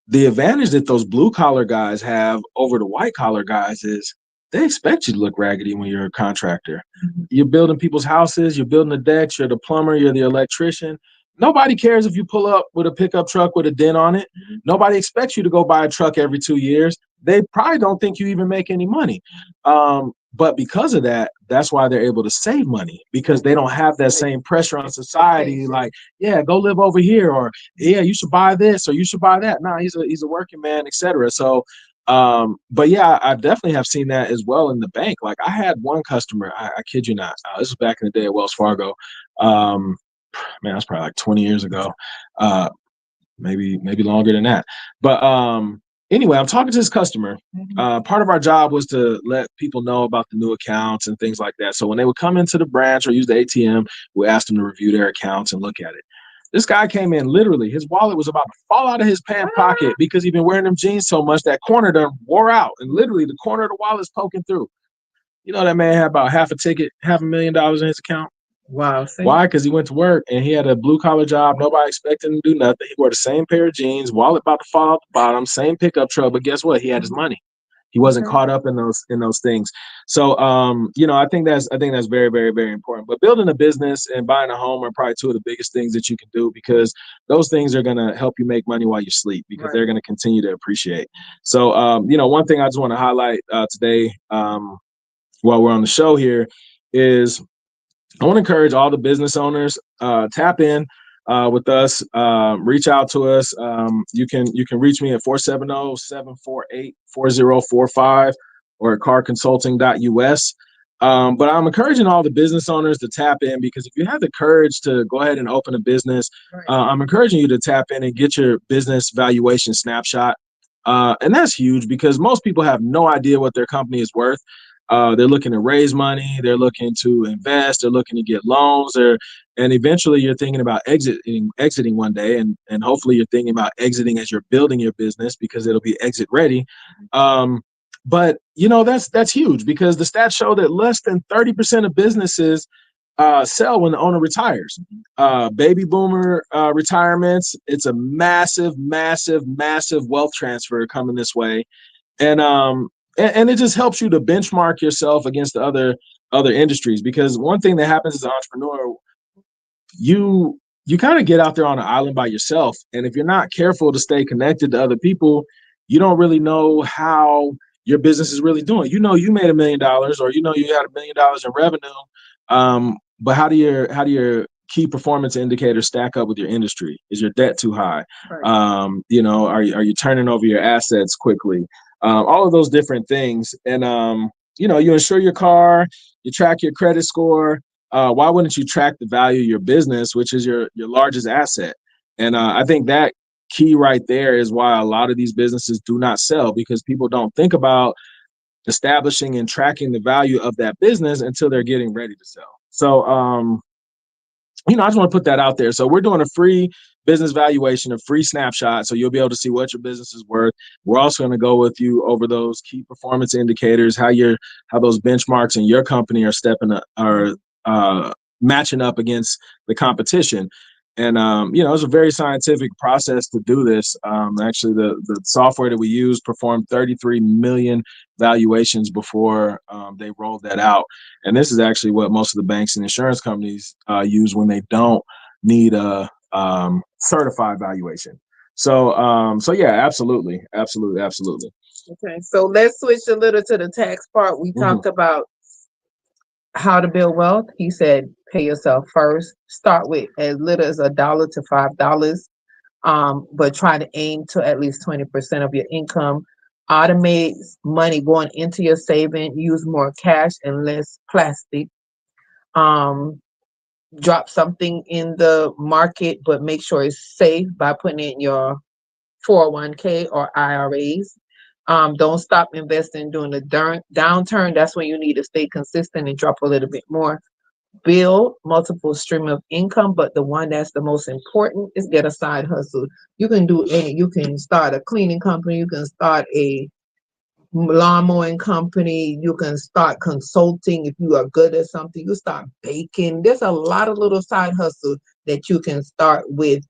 The advantage that those blue collar guys have over the white collar guys is they expect you to look raggedy when you're a contractor. You're building people's houses, you're building the decks, you're the plumber, you're the electrician. Nobody cares if you pull up with a pickup truck with a dent on it. Nobody expects you to go buy a truck every 2 years. They probably don't think you even make any money. But because of that, that's why they're able to save money, because they don't have that same pressure on society. Like, yeah, go live over here, or yeah, you should buy this or you should buy that. No, he's a working man, etc. So, but yeah, I definitely have seen that as well in the bank. Like I had one customer, I kid you not, this was back in the day at Wells Fargo. Man, that's probably like 20 years ago. Maybe longer than that. But anyway, I'm talking to this customer. Part of our job was to let people know about the new accounts and things like that. So when they would come into the branch or use the ATM, we asked them to review their accounts and look at it. This guy came in, literally, his wallet was about to fall out of his pant pocket because he'd been wearing them jeans so much that corner done wore out. And literally the corner of the wallet's poking through. You know, that man had about $500,000 in his account. Wow. Why? Because he went to work and he had a blue collar job. Nobody expected him to do nothing. He wore the same pair of jeans, wallet about to fall out the bottom, same pickup truck. But guess what? He had his money. He wasn't caught up in those things. So I think that's very, very, very important. But building a business and buying a home are probably two of the biggest things that you can do, because those things are gonna help you make money while you sleep, because they're gonna continue to appreciate. So one thing I just want to highlight today, while we're on the show here, is I want to encourage all the business owners, tap in with us, reach out to us. You can reach me at 470-748-4045 or at carconsulting.us. But I'm encouraging all the business owners to tap in, because if you have the courage to go ahead and open a business, I'm encouraging you to tap in and get your business valuation snapshot. And that's huge, because most people have no idea what their company is worth. They're looking to raise money. They're looking to invest. They're looking to get loans. And eventually you're thinking about exiting one day. And hopefully you're thinking about exiting as you're building your business, because it'll be exit ready. But that's huge, because the stats show that less than 30% of businesses sell when the owner retires. Baby boomer retirements, it's a massive, massive, massive wealth transfer coming this way. And it just helps you to benchmark yourself against the other other industries. Because one thing that happens as an entrepreneur, you kind of get out there on an island by yourself, and if you're not careful to stay connected to other people, you don't really know how your business is really doing. You made $1 million, or you had $1 million in revenue, but how do your key performance indicators stack up with your industry? Is your debt too high? Right. Are you turning over your assets quickly? All of those different things. And you insure your car, you track your credit score. Why wouldn't you track the value of your business, which is your largest asset? And I think that key right there is why a lot of these businesses do not sell, because people don't think about establishing and tracking the value of that business until they're getting ready to sell. So I just want to put that out there. So we're doing a free business valuation, a free snapshot, so you'll be able to see what your business is worth. We're also going to go with you over those key performance indicators, how those benchmarks in your company are matching up against the competition. And it's a very scientific process to do this. Actually, the software that we use performed 33 million valuations before they rolled that out. And this is actually what most of the banks and insurance companies use when they don't need a certified valuation. So yeah, absolutely. Okay, so let's switch a little to the tax part. We talked about how to build wealth. He said, pay yourself first. Start with as little as $1 to $5, but try to aim to at least 20% of your income. Automate money going into your saving. Use more cash and less plastic. Drop something in the market, but make sure it's safe by putting it in your 401k or IRAs. Don't stop investing during the downturn. That's when you need to stay consistent and drop a little bit more. Build multiple stream of income, but the one that's the most important is get a side hustle. You can do any. You can start a cleaning company. You can start a lawn mowing company. You can start consulting if you are good at something. You start baking. There's a lot of little side hustle that you can start with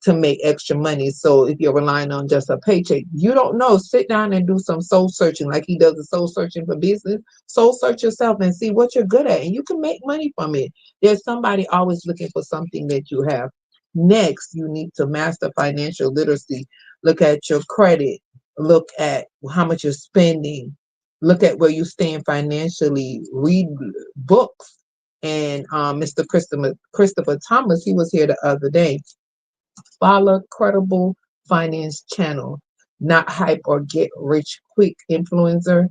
to make extra money. So if you're relying on just a paycheck, you don't know, sit down and do some soul searching, like he does the soul searching for business. Soul search yourself and see what you're good at, and you can make money from it. There's somebody always looking for something that you have. Next, you need to master financial literacy. Look at your credit, look at how much you're spending, look at where you stand financially, read books. And Mr. Christopher Thomas, he was here the other day. Follow credible finance channel, not hype or get rich quick influencer.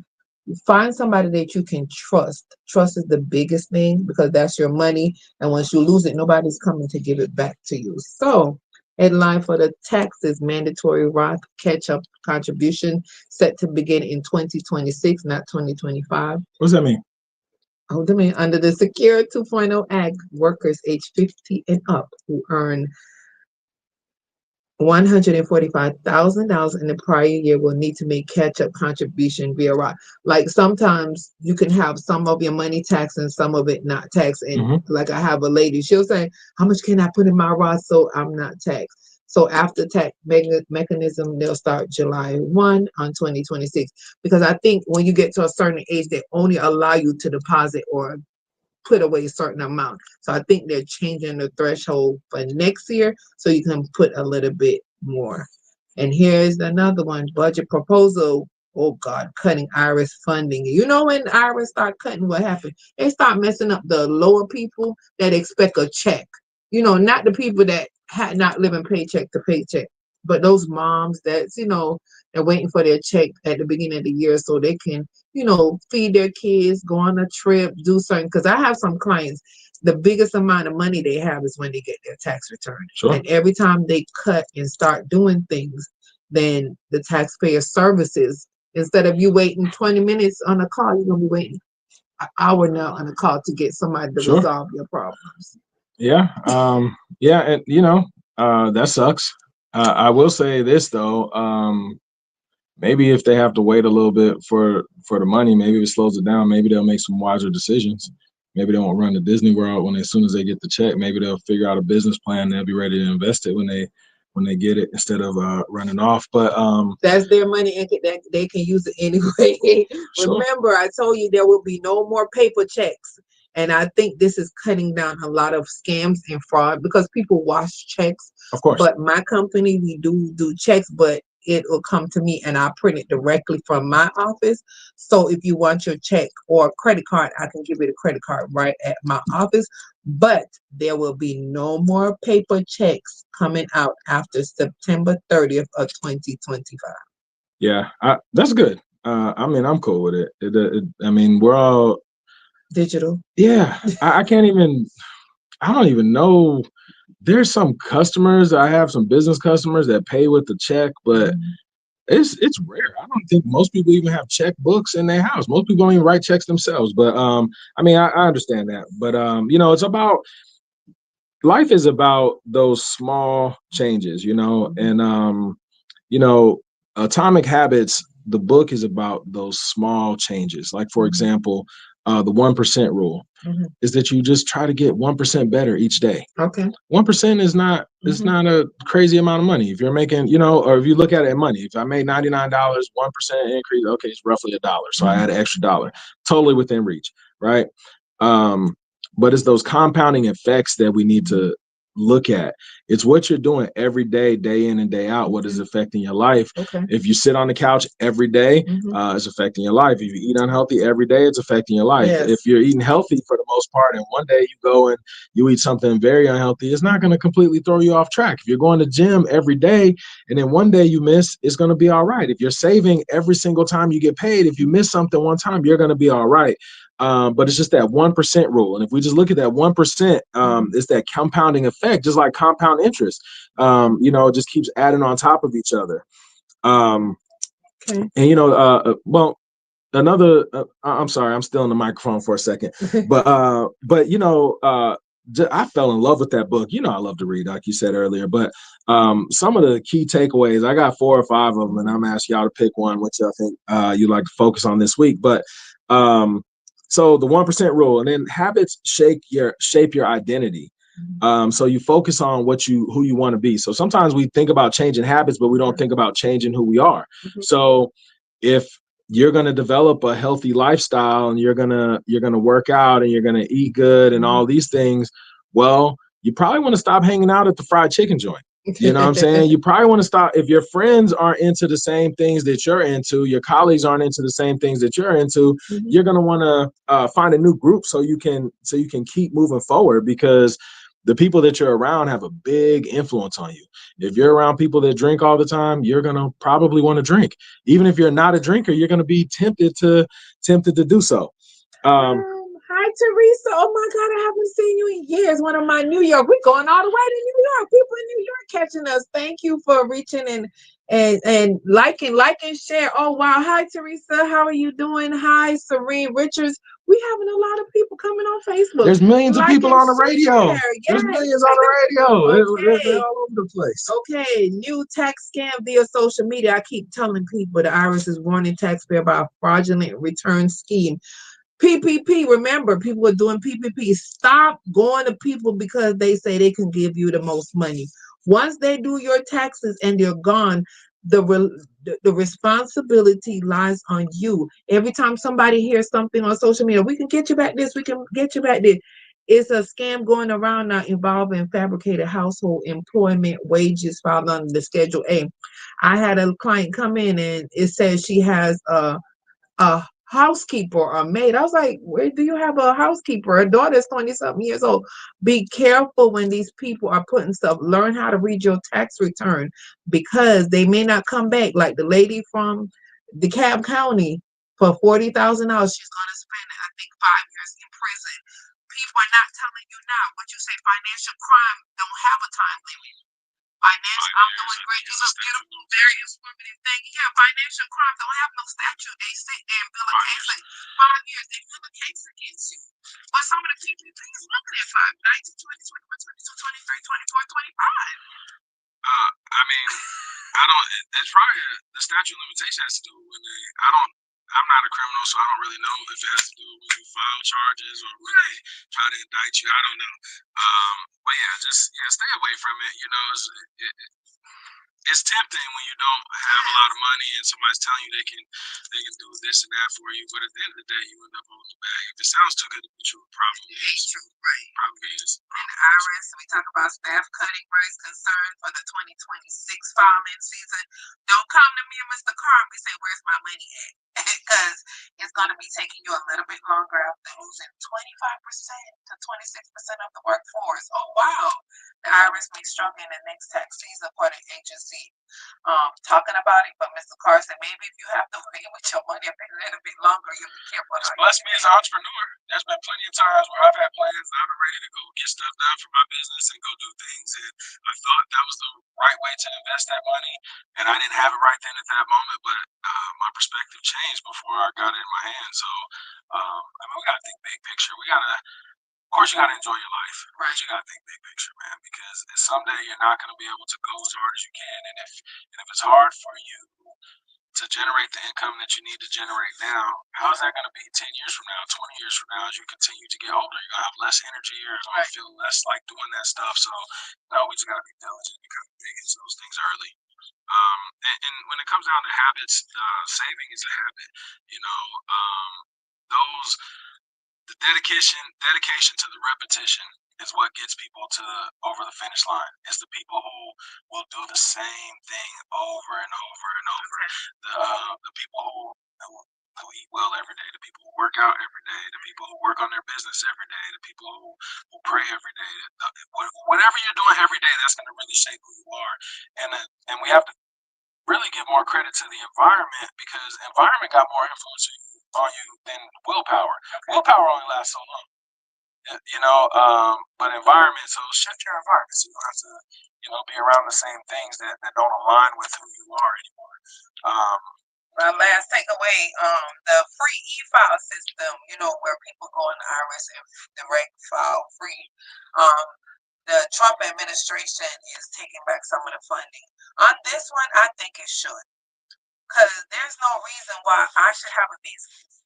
Find somebody that you can trust. Trust is the biggest thing, because that's your money. And once you lose it, nobody's coming to give it back to you. So, headline for the taxes: mandatory Roth catch up contribution set to begin in 2026, not 2025. What does that mean? Hold a minute. Under the Secure 2.0 Act, workers age 50 and up who earn $145,000 in the prior year will need to make catch-up contribution via Roth. Like sometimes you can have some of your money taxed and some of it not taxed. And like I have a lady, she'll say, how much can I put in my Roth so I'm not taxed? So after tax mechanism, they'll start July 1 on 2026. Because I think when you get to a certain age, they only allow you to deposit or put away a certain amount. So I think they're changing the threshold for next year so you can put a little bit more. And here's another one: budget proposal. Oh God, cutting IRS funding. You know, when IRS start cutting, what happened? They start messing up the lower people that expect a check. Not the people that had not living paycheck to paycheck, but those moms that's, they're waiting for their check at the beginning of the year so they can, feed their kids, go on a trip, do something. Because I have some clients, the biggest amount of money they have is when they get their tax return. Sure. And every time they cut and start doing things, then the taxpayer services, instead of you waiting 20 minutes on a call, you're going to be waiting an hour now on a call to get somebody to resolve your problems. Yeah. Yeah. And, that sucks. I will say this, though. Maybe if they have to wait a little bit for the money, maybe if it slows it down, maybe they'll make some wiser decisions. Maybe they won't run to Disney World as soon as they get the check. Maybe they'll figure out a business plan. They'll be ready to invest it when they when they get it instead of running off. But that's their money and they can use it anyway. sure, Remember, I told you there will be no more paper checks. And I think this is cutting down a lot of scams and fraud because people wash checks. of course. But my company, we do checks, but it will come to me and I print it directly from my office. So if you want your check or credit card, I can give you the credit card right at my office. But there will be no more paper checks coming out after September 30th of 2025. Yeah, that's good. I mean, I'm cool with it. I mean, we're all Digital. yeah. I can't even. I don't even know. There's some customers. I have some business customers that pay with the check, but it's rare. I don't think most people even have checkbooks in their house. Most people don't even write checks themselves. But I mean, I understand that. But it's about life is about those small changes, and you know, Atomic Habits, the book is about those small changes. Like, for example, the 1% rule is that you just try to get 1% better each day. Okay. 1% is not a crazy amount of money. If you're making, or if you look at it in money, if I made $99, 1% increase, okay, it's roughly $1. So I add an extra dollar, totally within reach, right? But it's those compounding effects that we need to look at. It's what you're doing every day, day in and day out, what is affecting your life. Okay. If you sit on the couch every day, it's affecting your life. If you eat unhealthy every day, it's affecting your life. Yes. If you're eating healthy for the most part, and one day you go and you eat something very unhealthy, it's not going to completely throw you off track. If you're going to gym every day and then one day you miss, it's going to be all right. If you're saving every single time you get paid, if you miss something one time, you're going to be all right. But it's just that 1% rule. And if we just look at that 1%, it's that compounding effect, just like compound interest. It just keeps adding on top of each other. Okay. And, well, another, I'm sorry, I'm still in the microphone for a second, but I fell in love with that book. I love to read, like you said earlier, but some of the key takeaways, I got 4 or 5 of them, and I'm asking y'all to pick one, which I think you'd like to focus on this week. But so the 1% rule, and then habits shape your identity. So you focus on who you want to be. So sometimes we think about changing habits, but we don't think about changing who we are. So if you're going to develop a healthy lifestyle and you're going to work out and you're going to eat good and all these things, well, you probably want to stop hanging out at the fried chicken joint. You know what I'm saying? You probably want to stop. If your friends aren't into the same things that you're into, your colleagues aren't into the same things that you're into, you're going to want to find a new group so you can keep moving forward, because the people that you're around have a big influence on you. If you're around people that drink all the time, you're going to probably want to drink. Even if you're not a drinker, you're going to be tempted to do so. Hi, Teresa. Oh my God, I haven't seen you in years. One of my New York. We're going all the way to New York. People in New York catching us. Thank you for reaching and liking, share. Oh wow. Hi, Teresa. How are you doing? Hi, Serene Richards. We having a lot of people coming on Facebook. There's millions of people on the radio. Yes. There's millions on the radio. Okay. They're all over the place. Okay, new tax scam via social media. I keep telling people the IRS is warning taxpayer about fraudulent return scheme. PPP, remember, people are doing PPP. Stop going to people because they say they can give you the most money. Once they do your taxes and they're gone, the responsibility lies on you. Every time somebody hears something on social media, we can get you back this, we can get you back this. It's a scam going around now involving fabricated household employment wages filed under the Schedule A. I had a client come in and it says she has a housekeeper or a maid. I was like, where do you have a housekeeper? Her daughter's 20-something years old. Be careful when these people are putting stuff. Learn how to read your tax return because they may not come back. Like the lady from DeKalb County for $40,000, she's going to spend, I think, 5 years in prison. People are not telling you now. What you say, financial crime don't have a time limit. Financial, I'm doing great. You look beautiful, very informative thing. Yeah, financial crime don't have no statute. They sit there and build a case like 5 years. They build a case against you. But some of the people is looking at 5, 19, 20, 21, 22, 23, 24, 25. I mean, I don't. It's probably the statute of limitation has to do when they. I don't. I'm not a criminal, so I don't really know if it has to do when you file charges or when they try to indict you. I don't know. But yeah, just stay away from it. it's tempting when you don't have a lot of money and somebody's telling you they can do this and that for you, but at the end of the day, you end up holding the bag. If it sounds too good to be true, it probably is. Right. Probably is. In the IRS, we talk about staff cutting rates concern for the 2026 filing season. Don't come to me and Mr. Carr and say, "Where's my money at?" Because it's going to be taking you a little bit longer after losing 25% to 26% of the workforce. Oh, wow. The IRS may struggle in the next tax season for the agency. Talking about it, but Mr. Carr said maybe if you have to wait with your money a little bit longer, you'll be careful. It's blessed me as an entrepreneur. There's been plenty of times where I've had plans and I've been ready to go get stuff done for my business and go do things, and I thought that was the right way to invest that money, and I didn't have it right then at that moment, but my perspective changed before I got it in my hand. So, I mean, we got to think big picture. We got to, of course, you got to enjoy your life, right? You got to think big picture, man, because someday you're not going to be able to go as hard as you can, and if it's hard for you to generate the income that you need to generate now, how is that going to be 10 years from now, 20 years from now, as you continue to get older? You're going to have less energy, you're going to feel less like doing that stuff. So, we just got to be diligent and kind of dig into those things early. And when it comes down to habits, saving is a habit. You know, those the dedication to the repetition is what gets people to over the finish line. It's the people who will do the same thing over and over and over. The people who eat well every day, the people who work out every day, the people who work on their business every day, the people who pray every day. Whatever you're doing every day, that's going to really shape who you are. And we have to really give more credit to the environment, because environment got more influence on you than willpower. Willpower only lasts so long. But environment, so shift your environment so you don't have to, be around the same things that don't align with who you are anymore. My last takeaway, the free e-file system, where people go in the IRS and direct file free. The Trump administration is taking back some of the funding. On this one, I think it should, because there's no reason why I should have a business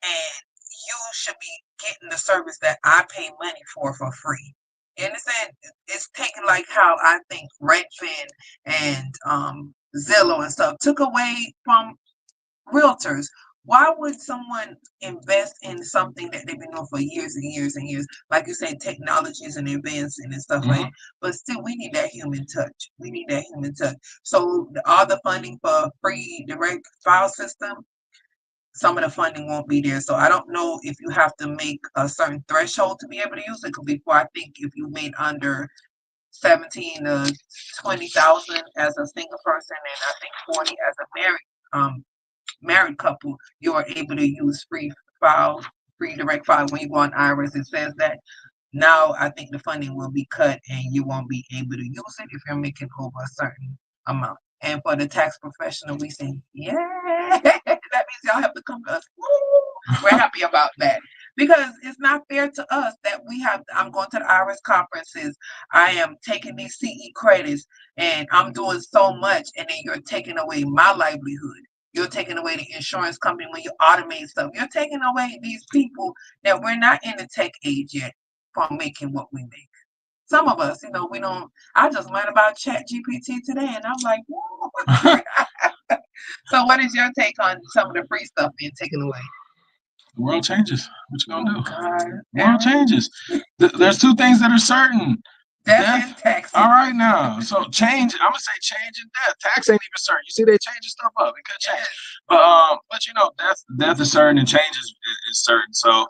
and you should be getting the service that I pay money for free. You understand? It's taking like how I think Redfin and Zillow and stuff took away from realtors. Why would someone invest in something that they've been doing for years and years and years? Like you say, technologies and advancing and stuff like that. But still, we need that human touch. We need that human touch. So all the funding for free direct file system, some of the funding won't be there. So I don't know if you have to make a certain threshold to be able to use it. Because before, I think if you made under 17 to 20,000 as a single person, and I think 40 as a married couple, you are able to use free direct file. When you go on IRS, it says that. Now I think the funding will be cut and you won't be able to use it if you're making over a certain amount. And for the tax professional, we say, yeah, that means y'all have to come to us. Woo! We're happy about that, because it's not fair to us that I'm going to the IRS conferences, I am taking these CE credits, and I'm doing so much, and then you're taking away my livelihood. You're taking away the insurance company when you automate stuff. You're taking away these people that we're not in the tech age yet from making what we make. Some of us, we don't. I just learned about Chat GPT today, and I'm like, whoa. So what is your take on some of the free stuff being taken away? The world changes. What you gonna do? God. The world changes. There's two things that are certain. Death and tax. All right now. So change, I'm gonna say change and death. Tax ain't even certain. You see, they changing stuff up. It could change. But death is certain and change is certain. So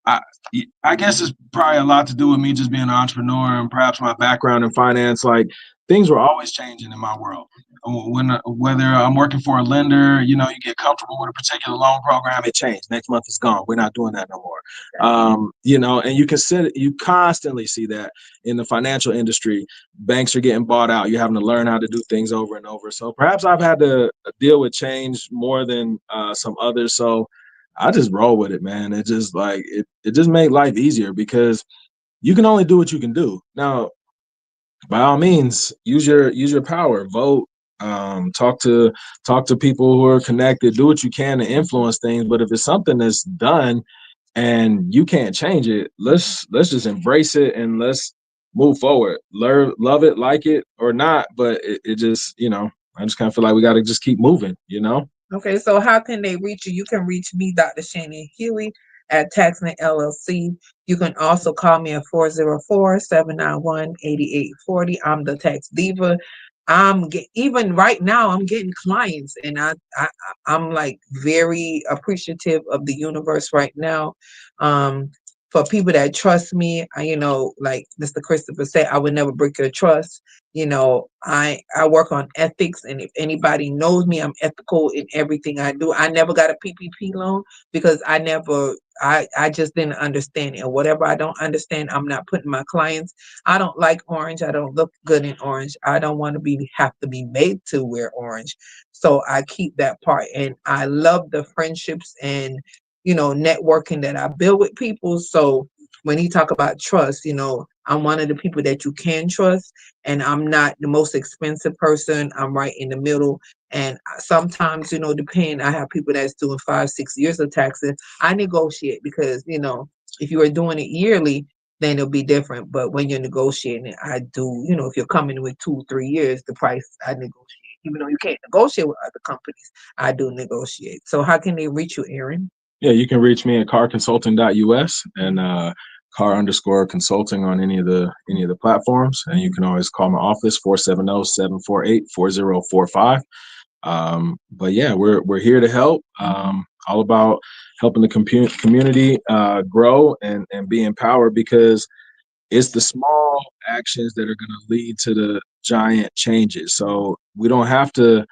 I guess it's probably a lot to do with me just being an entrepreneur and perhaps my background in finance. Like, things were always changing in my world. Whether I'm working for a lender, you get comfortable with a particular loan program, it changed. Next month it's gone. We're not doing that no more. And you constantly see that in the financial industry. Banks are getting bought out. You're having to learn how to do things over and over. So perhaps I've had to deal with change more than some others. So I just roll with it, man. It just it just made life easier, because you can only do what you can do. Now, by all means, use your power, vote, talk to people who are connected, do what you can to influence things. But if it's something that's done and you can't change it, let's just embrace it, and let's move forward. Learn, love it, like it or not, but it just, I just kind of feel like we got to just keep moving. Okay, so how can they reach you? You can reach me, Dr. Shanann Huie, at Taxman LLC. You can also call me at 404-791-8840. I'm the Tax Diva. Even right now, I'm getting clients, and I'm like very appreciative of the universe right now. For people that trust me, like Mr. Christopher said, I would never break your trust. I work on ethics, and if anybody knows me, I'm ethical in everything I do. I never got a PPP loan because I just didn't understand it. And whatever I don't understand, I'm not putting my clients. I don't like orange. I don't look good in orange. I don't want to have to be made to wear orange. So I keep that part, and I love the friendships and networking that I build with people. So when he talk about trust, I'm one of the people that you can trust, and I'm not the most expensive person. I'm right in the middle. And sometimes, I have people that's doing 5, 6 years of taxes. I negotiate because, if you are doing it yearly, then it'll be different. But when you're negotiating, I do, if you're coming with 2, 3 years, the price I negotiate. Even though you can't negotiate with other companies, I do negotiate. So how can they reach you, Aaron? Yeah, you can reach me at carconsulting.us and car_consulting on any of the platforms. And you can always call my office 470-748-4045. But yeah, we're here to help. All about helping the community grow and be empowered, because it's the small actions that are going to lead to the giant changes. So we don't have to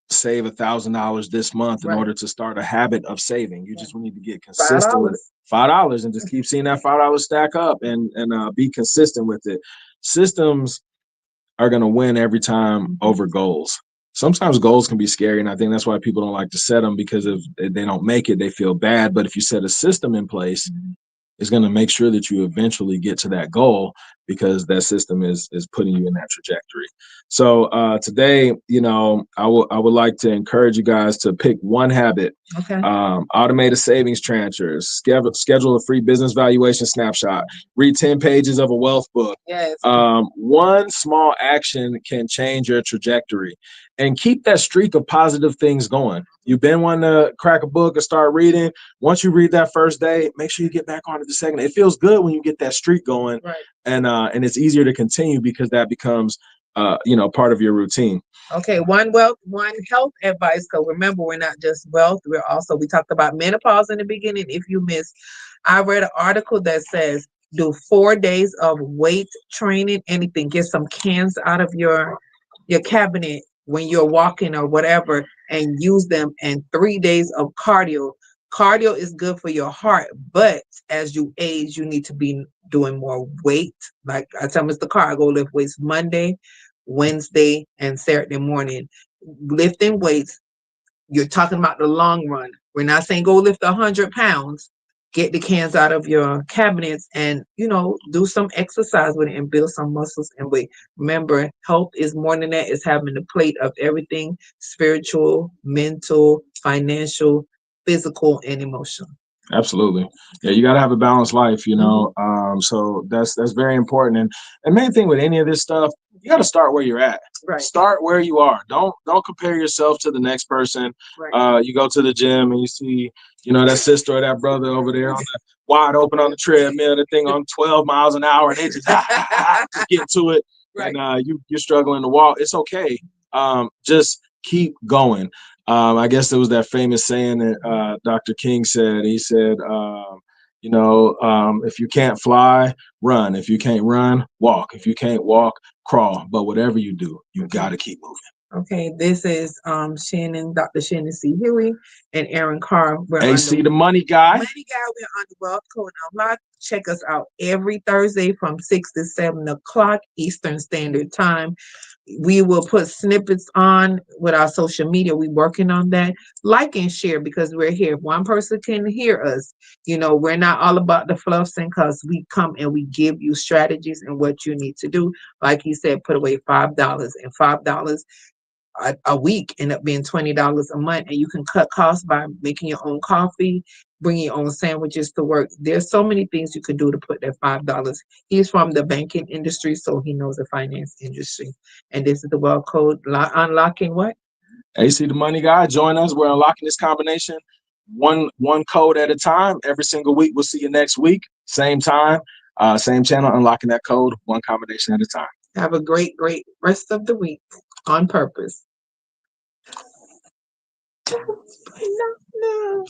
save $1,000 this month in Right. order to start a habit of saving. You just need to get $5. consistent with it. $5 and just keep seeing that $5 stack up and be consistent with it. Systems are going to win every time over goals. Sometimes goals can be scary, and I think that's why people don't like to set them, because if they don't make it, they feel bad. But if you set a system in place, it's going to make sure that you eventually get to that goal, because that system is putting you in that trajectory. So today, I would like to encourage you guys to pick one habit. Okay. Automate a savings transfer, schedule a free business valuation snapshot, read 10 pages of a wealth book. Yes. One small action can change your trajectory, and keep that streak of positive things going. You've been wanting to crack a book and start reading. Once you read that first day, make sure you get back on it the second. It feels good when you get that streak going, Right. And it's easier to continue because that becomes part of your routine. Okay, one health advice. Because remember, we're not just wealth. We talked about menopause in the beginning. If you missed, I read an article that says do 4 days of weight training. Anything, get some cans out of your cabinet when you're walking or whatever, and use them. And 3 days of cardio. Cardio is good for your heart, but as you age, you need to be doing more weight. Like I tell Mr. Carr, I go lift weights Monday, Wednesday, and Saturday morning. Lifting weights, you're talking about the long run. We're not saying go lift 100 pounds. Get the cans out of your cabinets and, do some exercise with it and build some muscles and weight. Remember, health is more than that. It's having a plate of everything: spiritual, mental, financial, physical, and emotional. Absolutely. Yeah, you got to have a balanced life. So that's very important. And the main thing with any of this stuff, you got to start where you're at. Right. Start where you are. Don't compare yourself to the next person. Right. You go to the gym and you see, that sister or that brother over there on the wide open on the treadmill, the thing on 12 miles an hour, and they just just get to it. Right. And you're struggling to walk. It's okay. Just keep going. I guess there was that famous saying that Dr. King said. He said, if you can't fly, run. If you can't run, walk. If you can't walk, crawl. But whatever you do, you got to keep moving. Okay, this is Dr. Shanann C. Huie, and Aaron Carr. We're AC, the money guy. We're on the Wealth Code Unlocked. Check us out every Thursday from 6 to 7 o'clock Eastern Standard Time. We will put snippets on with our social media. We're working on that. Like and share, because we're here. If one person can hear us, we're not all about the fluffs, and because we come and we give you strategies and what you need to do. Like he said, put away $5, and $5 a week end up being $20 a month, and you can cut costs by making your own coffee. bring your own sandwiches to work. There's so many things you could do to put that $5. He's from the banking industry, so he knows the finance industry. And this is the world code unlocking what? AC the Money Guy, join us. We're unlocking this combination one code at a time. Every single week. We'll see you next week. Same time, same channel, unlocking that code one combination at a time. Have a great, great rest of the week on purpose. No, no.